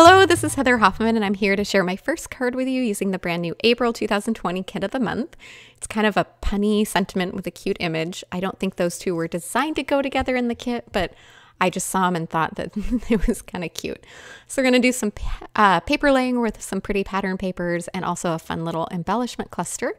Hello, this is Heather Hoffman, and I'm here to share my first card with you using the brand new April 2020 Kit of the Month. It's kind of a punny sentiment with a cute image. I don't think those two were designed to go together in the kit, but I just saw them and thought that it was kind of cute. So we're going to do some paper laying with some pretty pattern papers and also a fun little embellishment cluster.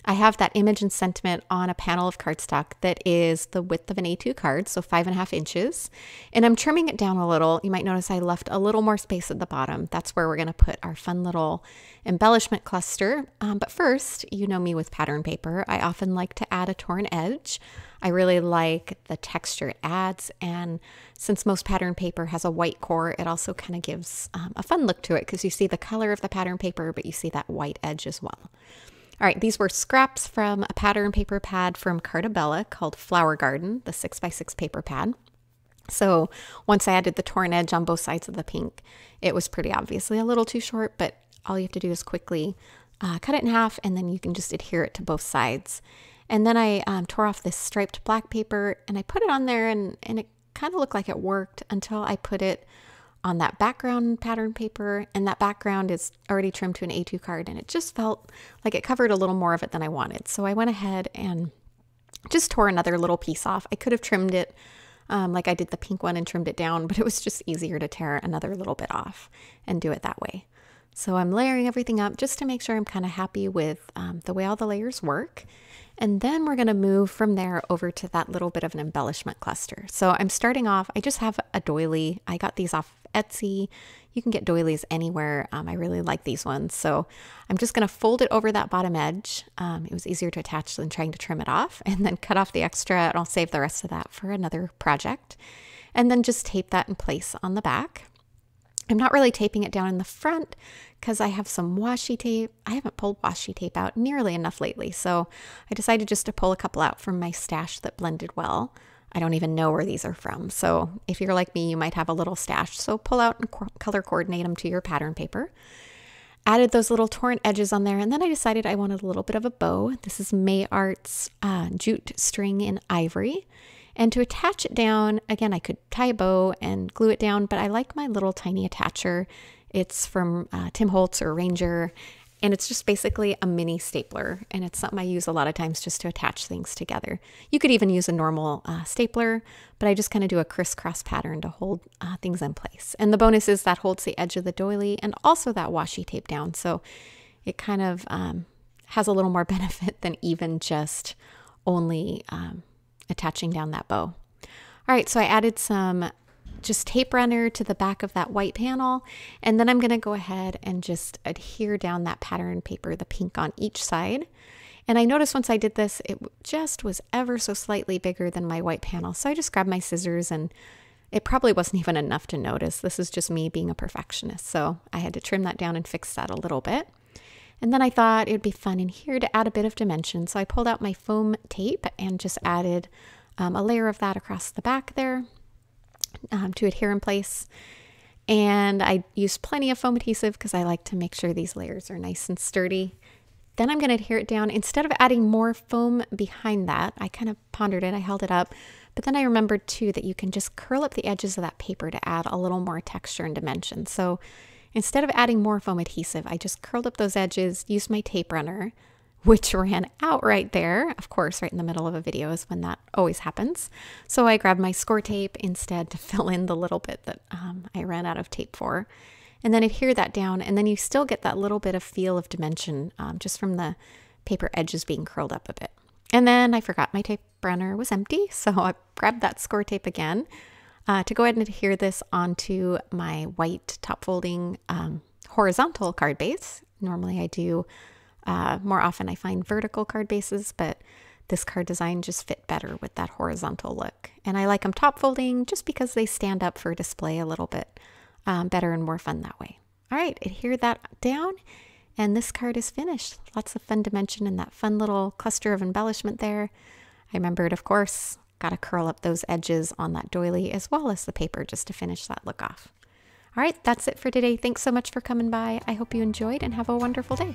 I have that image and sentiment on a panel of cardstock that is the width of an A2 card, so 5.5 inches. And I'm trimming it down a little. You might notice I left a little more space at the bottom. That's where we're going to put our fun little embellishment cluster. But first, you know me with pattern paper. I often like to add a torn edge. I really like the texture it adds, and since most pattern paper has a white core, it also kind of gives a fun look to it because you see the color of the pattern paper, but you see that white edge as well. All right, these were scraps from a pattern paper pad from Carta called Flower Garden, the 6x6 paper pad. So once I added the torn edge on both sides of the pink, it was pretty obviously a little too short, but all you have to do is quickly cut it in half, and then you can just adhere it to both sides. And then I tore off this striped black paper and I put it on there, and it kind of looked like it worked until I put it on that background pattern paper, and that background is already trimmed to an A2 card, and it just felt like it covered a little more of it than I wanted. So I went ahead and just tore another little piece off. I could have trimmed it like I did the pink one and trimmed it down, but it was just easier to tear another little bit off and do it that way. So I'm layering everything up just to make sure I'm kind of happy with the way all the layers work. And then we're going to move from there over to that little bit of an embellishment cluster. So I'm starting off, I just have a doily. I got these off Etsy. You can get doilies anywhere. I really like these ones. So I'm just going to fold it over that bottom edge. It was easier to attach than trying to trim it off, and then cut off the extra, and I'll save the rest of that for another project. And then just tape that in place on the back. I'm not really taping it down in the front because I have some washi tape. I haven't pulled washi tape out nearly enough lately, so I decided just to pull a couple out from my stash that blended well. I don't even know where these are from, so if you're like me, you might have a little stash, so pull out and color coordinate them to your pattern paper. Added those little torn edges on there, and then I decided I wanted a little bit of a bow. This is May Art's jute string in ivory. And to attach it down, again, I could tie a bow and glue it down, but I like my little tiny attacher. It's from Tim Holtz or Ranger, and it's just basically a mini stapler, and it's something I use a lot of times just to attach things together. You could even use a normal stapler, but I just kind of do a crisscross pattern to hold things in place. And the bonus is that holds the edge of the doily and also that washi tape down, so it kind of has a little more benefit than even just only attaching down that bow. All right, so I added some just tape runner to the back of that white panel, and then I'm going to go ahead and just adhere down that pattern paper, the pink on each side. And I noticed once I did this, it just was ever so slightly bigger than my white panel. So I just grabbed my scissors, and it probably wasn't even enough to notice. This is just me being a perfectionist. So I had to trim that down and fix that a little bit. And then I thought it would be fun in here to add a bit of dimension. So I pulled out my foam tape and just added a layer of that across the back there to adhere in place. And I used plenty of foam adhesive because I like to make sure these layers are nice and sturdy. Then I'm going to adhere it down. Instead of adding more foam behind that, I kind of pondered it, I held it up. But then I remembered too that you can just curl up the edges of that paper to add a little more texture and dimension. So instead of adding more foam adhesive, I just curled up those edges, used my tape runner, which ran out right there. Of course, right in the middle of a video is when that always happens. So I grabbed my Scor-Tape instead to fill in the little bit that I ran out of tape for. And then adhere that down, and then you still get that little bit of feel of dimension just from the paper edges being curled up a bit. And then I forgot my tape runner was empty, so I grabbed that Scor-Tape again to go ahead and adhere this onto my white top folding horizontal card base. Normally I do, more often I find vertical card bases, but this card design just fit better with that horizontal look. And I like them top folding just because they stand up for display a little bit better and more fun that way. All right, adhere that down, and this card is finished. Lots of fun dimension in that fun little cluster of embellishment there. I remembered, of course, got to curl up those edges on that doily as well as the paper just to finish that look off. All right, that's it for today. Thanks so much for coming by. I hope you enjoyed and have a wonderful day.